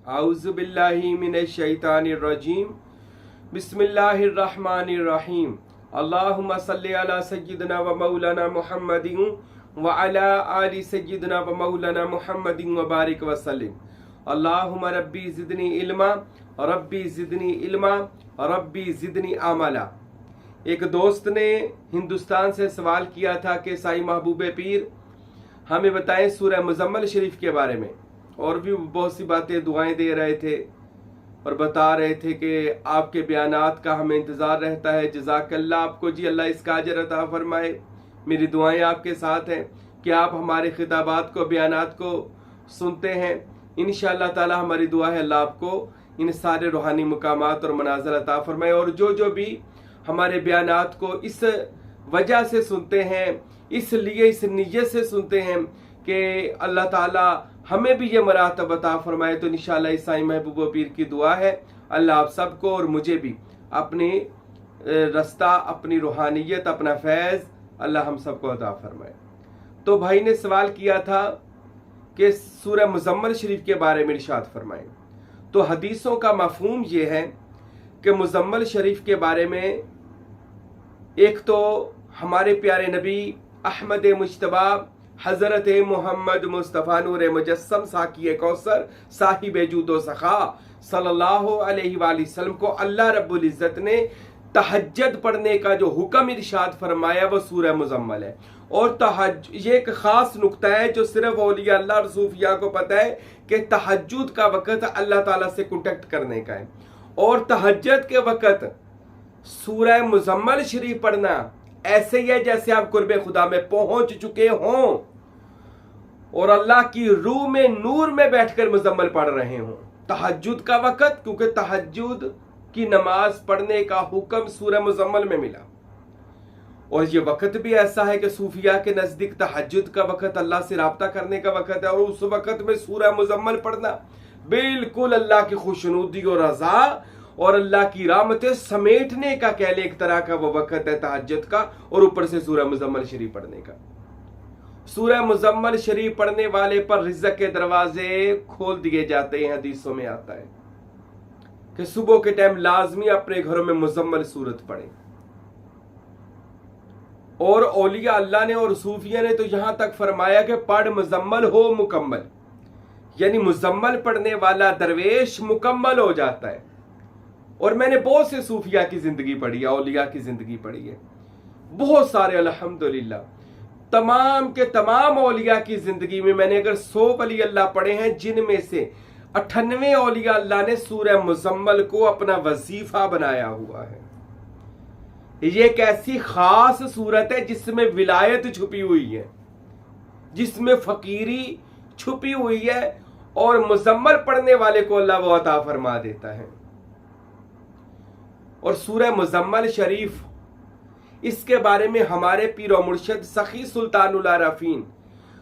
आऊज़ु बिल्लाहि मिनश शैतानिर रजीम बिस्मिल्लाहिर रहमानिर रहीम अल्लाहुम्मा सल्लि अला सय्यिदिना व मौलाना मुहम्मदिन व अला आलि सय्यिदिना व मौलाना मुहम्मदिन व बारिक व सल्लिम अल्लाहुम्मा रब्बी ज़िदनी इल्मा रब्बी ज़िदनी इल्मा रब्बी ज़िदनी अमला। एक दोस्त ने हिंदुस्तान से सवाल किया था कि साईं महबूब पीर हमें बताएं सूरह मुज़म्मल शरीफ के बारे में, और भी बहुत सी बातें दुआएं दे रहे थे और बता रहे थे कि आपके बयानात का हमें इंतज़ार रहता है। जज़ाकल्लाह आपको जी, अल्लाह इसका अजर अता फरमाए। मेरी दुआएं आपके साथ हैं कि आप हमारे खिताबात को, बयानात को सुनते हैं। इंशाअल्लाह ताला हमारी दुआ है अल्लाह आपको इन सारे रूहानी मुकामात और मनाज़िल अता फरमाए। और जो भी हमारे बयानात को इस वजह से सुनते हैं, इसलिए इस नीयत से सुनते हैं कि अल्लाह ताला हमें भी ये मरातब अता फरमाए, तो इंशाअल्लाह इस साईं महबूब पीर की दुआ है अल्लाह आप सबको और मुझे भी अपनी रास्ता, अपनी रूहानियत, अपना फैज़ अल्लाह हम सबको अता फरमाए। तो भाई ने सवाल किया था कि सूरह मुज़म्मल शरीफ के बारे में इरशाद फरमाएं। तो हदीसों का मफ़हूम ये है कि मुज़म्मल शरीफ के बारे में एक तो हमारे प्यारे नबी अहमद मुज्तबा हज़रत मोहम्मद मुस्तफ़ा नूर मुजस्सम साकी कौसर साहिब जूदो सखा सल्लल्लाहु अलैहि वसल्लम को अल्लाह रब्बुल इज़्ज़त ने तहज्जुद पढ़ने का जो हुक्म इरशाद फरमाया वो सूरह मुज़म्मल है। और ये एक ख़ास नुक्ता है जो सिर्फ औलिया अल्लाह और सूफिया को पता है कि तहज्जुद का वक़्त अल्लाह ताला से कॉन्टेक्ट करने का है, और तहज्जुद के वक़्त सूरह मुज़म्मल शरीफ पढ़ना ऐसे ही है जैसे आप कुर्बे खुदा में पहुंच चुके हों और अल्लाह की रूह में, नूर में बैठकर मुज़म्मल पढ़ रहे हों तहज्जुद का वक़्त, क्योंकि तहज्जुद की नमाज पढ़ने का हुक्म सूरह मुज़म्मल में मिला। और ये वक़्त भी ऐसा है कि सूफिया के नज़दीक तहज्जुद का वक़्त अल्लाह से राब्ता करने का वक़्त है, और उस वक़्त में सूरह मुज़म्मल पढ़ना बिल्कुल अल्लाह की खुशनुदी और रज़ा और अल्लाह की रहमतें समेटने का, कह ले एक तरह का वो वक़्त है तहज्जुद का, और ऊपर से सूरह मुज़म्मल शरीफ पढ़ने का। सूरह मुज़म्मल शरीफ पढ़ने वाले पर रिज़्क़ के दरवाजे खोल दिए जाते हैं। हदीसों में आता है कि सुबह के टाइम लाजमी अपने घरों में मुज़म्मल सूरत पढ़े। और औलिया अल्लाह ने और सूफिया ने तो यहां तक फरमाया कि पढ़ मुज़म्मल हो मुकम्मल, यानी मुज़म्मल पढ़ने वाला दरवेश मुकम्मल हो जाता है। और मैंने बहुत से सूफिया की जिंदगी पढ़ी है, औलिया की जिंदगी पढ़ी है, बहुत सारे अल्हम्दुलिल्लाह। तमाम के तमाम औलिया की जिंदगी में मैंने अगर 100 वली अल्लाह पढ़े हैं, जिनमें से 98 औलिया अल्लाह ने सूरह मुज़म्मल को अपना वजीफा बनाया हुआ है। ये एक ऐसी खास सूरत है जिसमें विलायत छुपी हुई है, जिसमें फकीरी छुपी हुई है, और मुज़म्मल पढ़ने वाले को अल्लाह वो अता फरमा देता है। और सूरह मुज़म्मल शरीफ, इसके बारे में हमारे पीरो मुर्शिद सखी सुल्तानुल आरफीन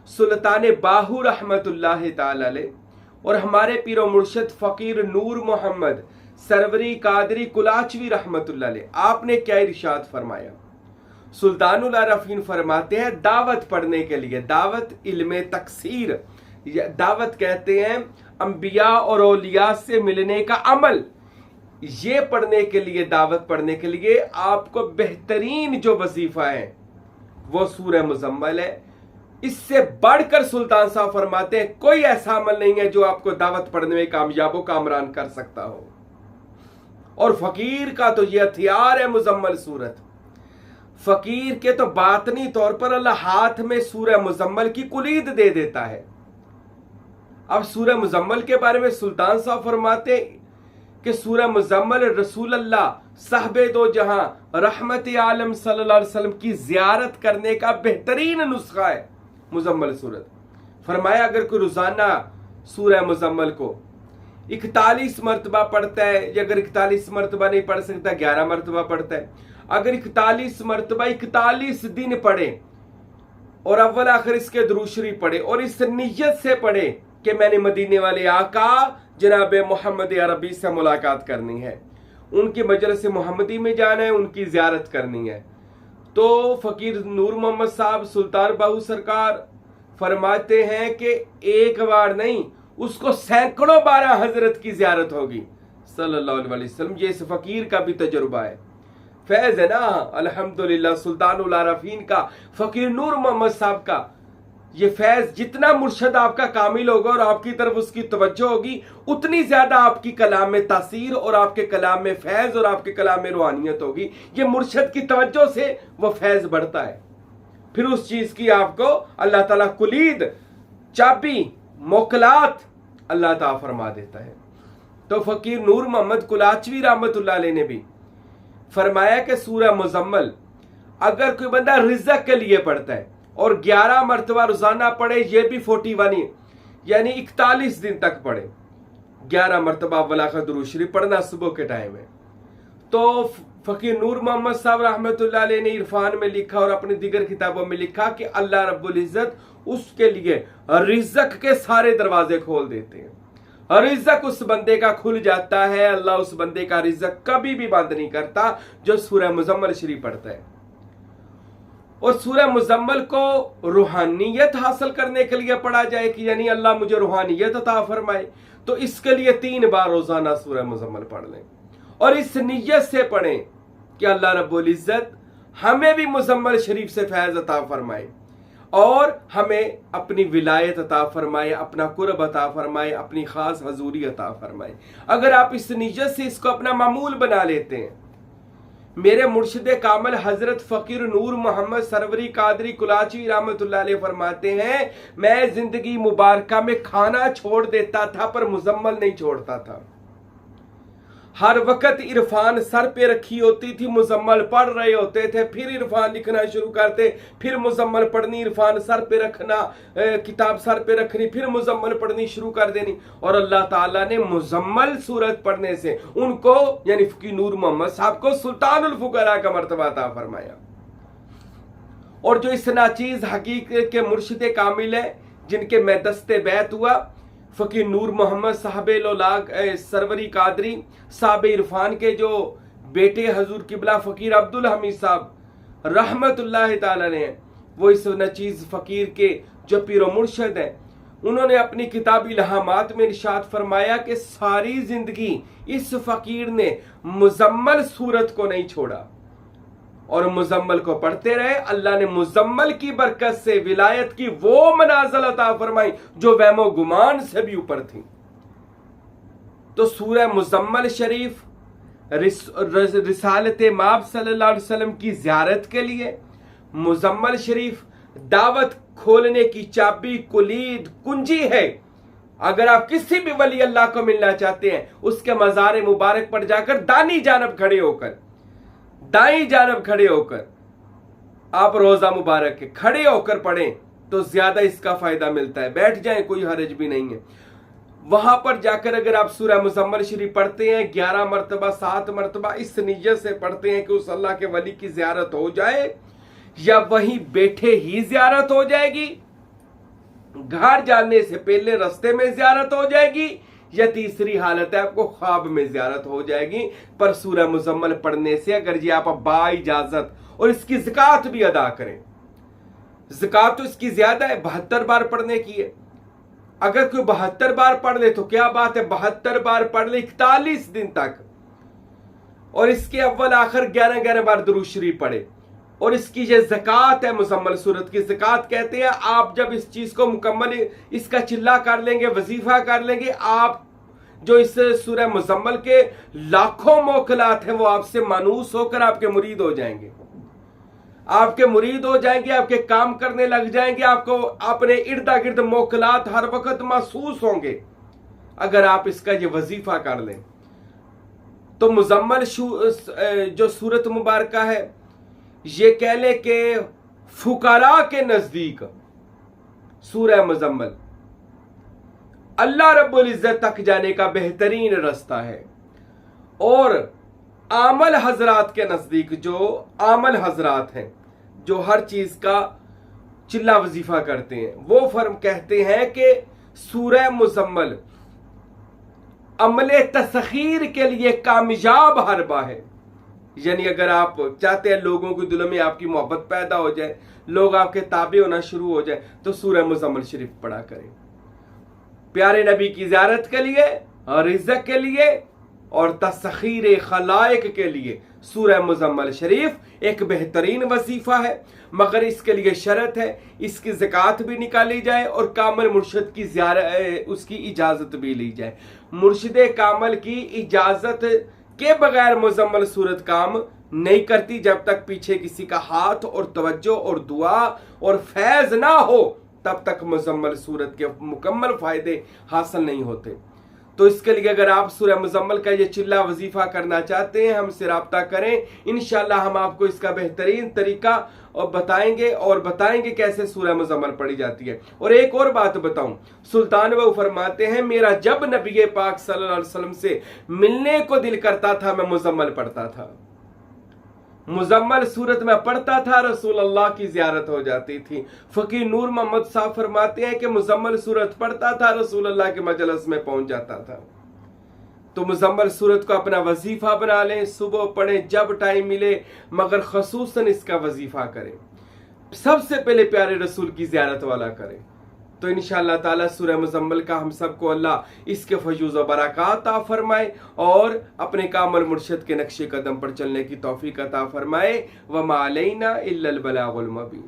सुल्तान बाहू रहमतुल्लाह ताला अलैह और हमारे पीरो मुर्शिद फकीर नूर मोहम्मद सरवरी कादरी कुलाचवी रहमतुल्लाह अलैह, आपने क्या इरशाद फरमाया। सुल्तानुल आरफीन फरमाते हैं दावत पढ़ने के लिए, दावत इल्मे तकसीर, दावत कहते हैं अंबिया और औलिया से मिलने का अमल। ये पढ़ने के लिए, दावत पढ़ने के लिए आपको बेहतरीन जो वजीफा है वो सूरह मुज़म्मल है। इससे बढ़कर सुल्तान साहब फरमाते हैं कोई ऐसा अमल नहीं है जो आपको दावत पढ़ने में कामयाबो कामरान कर सकता हो। और फकीर का तो ये हथियार है मुज़म्मल सूरत। फकीर के तो बातनी तौर पर अल्लाह हाथ में सूरह मुज़म्मल की कुलीद दे देता है। अब सूरह मुज़म्मल के बारे में सुल्तान साहब फरमाते कि सूरह मुज़म्मल रसूल अल्लाह साहबे दो जहां रहमत आलम सल्लल्लाहु अलैहि वसल्लम की जियारत करने का बेहतरीन नुस्खा है मुज़म्मल सूरत। फरमाया अगर कोई रोजाना सूरह मुज़म्मल को 41 मरतबा पढ़ता है, या अगर 41 मरतबा नहीं पढ़ सकता 11 मरतबा पढ़ता है, अगर 41 मरतबा 41 दिन पढ़े और अव्वल आखिर इसके दुरूद शरीफ पढ़े, और इस नियत से पढ़े कि मैंने मदीने वाले आका जनाब मोहम्मद अरबी से मुलाकात करनी है, उनकी मजलिस मोहम्मदी में जाना है, उनकी जियारत करनी है, तो फकीर नूर मोहम्मद साहब सुल्तान बाहू सरकार फरमाते हैं कि एक बार नहीं اس کو سینکڑوں بار حضرت کی زیارت ہوگی صلی اللہ علیہ وسلم. یہ اس فقیر کا بھی تجربہ ہے. فیض ہے نا الحمدللہ سلطان العارفین کا، فقیر نور محمد صاحب کا. یہ فیض جتنا مرشد آپ کا کامل ہوگا اور آپ کی طرف اس کی توجہ ہوگی، اتنی زیادہ آپ کی کلام میں تاثیر اور آپ کے کلام میں فیض اور آپ کے کلام میں روحانیت ہوگی. یہ مرشد کی توجہ سے وہ فیض بڑھتا ہے. پھر اس چیز کی آپ کو اللہ تعالیٰ کلید، چابی، موکلات اللہ تعالیٰ فرما دیتا ہے. تو فقیر نور محمد کلاچوی رحمت اللہ علیہ نے بھی فرمایا کہ سورہ مزمل اگر کوئی بندہ رزق کے لیے پڑھتا ہے اور 11 مرتبہ روزانہ پڑھے، یہ بھی 41 یعنی 41 دن تک پڑھے، 11 مرتبہ اول آخر درود شریف پڑھنا صبح کے ٹائم ہے. تو فقیر نور محمد صاحب رحمت اللہ علیہ نے عرفان میں لکھا اور اپنی دیگر کتابوں میں لکھا کہ اللہ رب العزت اس کے لیے رزق کے سارے دروازے کھول دیتے ہیں. رزق اس بندے کا کھل جاتا ہے. اللہ اس بندے کا رزق کبھی بھی بند نہیں کرتا جو سورہ مزمل شریف پڑھتا ہے. اور سورہ مزمل کو روحانیت حاصل کرنے کے لیے پڑھا جائے کہ یعنی اللہ مجھے روحانیت عطا فرمائے، تو اس کے لیے 3 بار روزانہ سورہ مزمل پڑھ لیں اور اس نیت سے پڑھیں کہ اللہ رب العزت ہمیں بھی مزمل شریف سے فیض عطا فرمائے اور ہمیں اپنی ولایت عطا فرمائے، اپنا قرب عطا فرمائے، اپنی خاص حضوری عطا فرمائے. اگر آپ اس نیت سے اس کو اپنا معمول بنا لیتے ہیں. میرے مرشد کامل حضرت فقیر نور محمد سروری قادری کلاچی رحمت اللہ علیہ فرماتے ہیں میں زندگی مبارکہ میں کھانا چھوڑ دیتا تھا پر مزمل نہیں چھوڑتا تھا. ہر وقت عرفان سر پہ رکھی ہوتی تھی، مزمل پڑھ رہے ہوتے تھے، پھر عرفان لکھنا شروع کرتے، پھر مزمل پڑھنی، عرفان سر پہ رکھنا، کتاب سر پہ رکھنی، پھر مزمل پڑھنی شروع کر دینی. اور اللہ تعالیٰ نے مزمل سورت پڑھنے سے ان کو یعنی فقیر نور محمد صاحب کو سلطان الفقراء کا مرتبہ عطا فرمایا. اور جو اس ناچیز حقیقت کے مرشد کامل ہے جن کے میں دستے بیعت ہوا، فقیر نور محمد صاحب لولاگ سروری قادری صاحب عرفان کے جو بیٹے حضور قبلہ فقیر عبدالحمید صاحب رحمت اللہ تعالی نے، وہ اس نچیز فقیر کے جو پیر و مرشد ہیں، انہوں نے اپنی کتاب الہامات میں ارشاد فرمایا کہ ساری زندگی اس فقیر نے مزمل سورت کو نہیں چھوڑا اور مزمل کو پڑھتے رہے. اللہ نے مزمل کی برکت سے ولایت کی وہ منازل عطا فرمائی جو وہم و گمان سے بھی اوپر تھی. تو سورہ مزمل شریف رسالت مآب صلی اللہ علیہ وسلم کی زیارت کے لیے، مزمل شریف دعوت کھولنے کی چابی، کلید، کنجی ہے. اگر آپ کسی بھی ولی اللہ کو ملنا چاہتے ہیں، اس کے مزار مبارک پر جا کر دائیں جانب کھڑے ہو کر آپ روزہ مبارک کے کھڑے ہو کر پڑھیں تو زیادہ اس کا فائدہ ملتا ہے. بیٹھ جائیں، کوئی حرج بھی نہیں ہے. وہاں پر جا کر اگر آپ سورہ مزمل شریف پڑھتے ہیں 11 مرتبہ 7 مرتبہ اس نیت سے پڑھتے ہیں کہ اس اللہ کے ولی کی زیارت ہو جائے، یا وہیں بیٹھے ہی زیارت ہو جائے گی، گھر جانے سے پہلے رستے میں زیارت ہو جائے گی، یا تیسری حالت ہے آپ کو خواب میں زیارت ہو جائے گی. پر سورہ مزمل پڑھنے سے اگر یہ آپ با اجازت اور اس کی زکوٰۃ بھی ادا کریں، زکوٰۃ تو اس کی زیادہ ہے، 72 بار پڑھنے کی ہے. اگر کوئی 72 بار پڑھ لے تو کیا بات ہے، 72 بار پڑھ لے 41 دن تک، اور اس کے اول آخر 11 بار درود شریف پڑھے. اور اس کی یہ زکوٰۃ ہے، مزمل سورت کی زکوٰۃ کہتے ہیں. آپ جب اس چیز کو مکمل اس کا چلہ کر لیں گے، وظیفہ کر لیں گے، آپ جو اس سورہ مزمل کے لاکھوں موکلات ہیں وہ آپ سے مانوس ہو کر آپ کے مرید ہو جائیں گے. آپ کے مرید ہو جائیں گے، آپ کے کام کرنے لگ جائیں گے، آپ کو اپنے ارد گرد موکلات ہر وقت محسوس ہوں گے اگر آپ اس کا یہ وظیفہ کر لیں. تو مزمل جو سورت مبارکہ ہے، یہ کہہ لیں کہ فقراء کے نزدیک سورہ مزمل اللہ رب العزت تک جانے کا بہترین رستہ ہے. اور عامل حضرات کے نزدیک، جو عامل حضرات ہیں جو ہر چیز کا چلہ وظیفہ کرتے ہیں، وہ فرم کہتے ہیں کہ سورہ مزمل عمل تسخیر کے لیے کامیاب حربہ ہے. یعنی اگر آپ چاہتے ہیں لوگوں کے دلوں میں آپ کی محبت پیدا ہو جائے، لوگ آپ کے تابع ہونا شروع ہو جائے، تو سورہ مزمل شریف پڑھا کریں. प्यारे नबी की ज़ियारत के लिए और रिज़्क़ के लिए और तस्खीर खलाइक के लिए सूरह मुज़म्मल शरीफ एक बेहतरीन वजीफ़ा है, मगर इसके लिए शर्त है इसकी ज़कात भी निकाली जाए और कामिल मुर्शिद की उसकी इजाज़त भी ली जाए। मुर्शिद कामिल की इजाज़त के बगैर मुज़म्मल सूरत काम नहीं करती जब तक पीछे किसी का हाथ और तवज्जो और दुआ और फैज़ ना हो, तब तक मुज़म्मल सूरत के मुकम्मल फ़ायदे हासिल नहीं होते। तो इसके लिए अगर आप सूरह मुज़म्मल का ये चिल्ला वजीफ़ा करना चाहते हैं, हमसे रब्ता करें, इंशाअल्लाह हम आपको इसका बेहतरीन तरीका और बताएंगे कैसे सूरह मुज़म्मल पढ़ी जाती है। और एक और बात बताऊं, सुल्तान वो फरमाते हैं, मेरा जब नबी पाक सल्लल्लाहु अलैहि वसल्लम से मिलने को दिल करता था मैं मुज़म्मल पढ़ता था। मुज़म्मल सूरत में पढ़ता था, रसूल अल्लाह की ज़ियारत हो जाती थी। फ़कीह नूर मोहम्मद साहब फरमाते हैं कि मुज़म्मल सूरत पढ़ता था, रसूल अल्लाह के मजलिस में पहुंच जाता था। तो मुज़म्मल सूरत को अपना वजीफ़ा बना लें, सुबह पढ़ें जब टाइम मिले, मगर खसूसन इसका वजीफ़ा करें। सबसे पहले प्यारे रसूल की ज़ियारत वाला करें। तो इंशाअल्लाह ताला सूरह मुज़म्मल का हम सबको अल्लाह इसके फयूज़ व बरक़ात अता फरमाए और अपने कामिल मुर्शिद के नक्शे कदम पर चलने की तौफीक अता फरमाए। व मा अलैना इल्लल बलागुल मुबीन।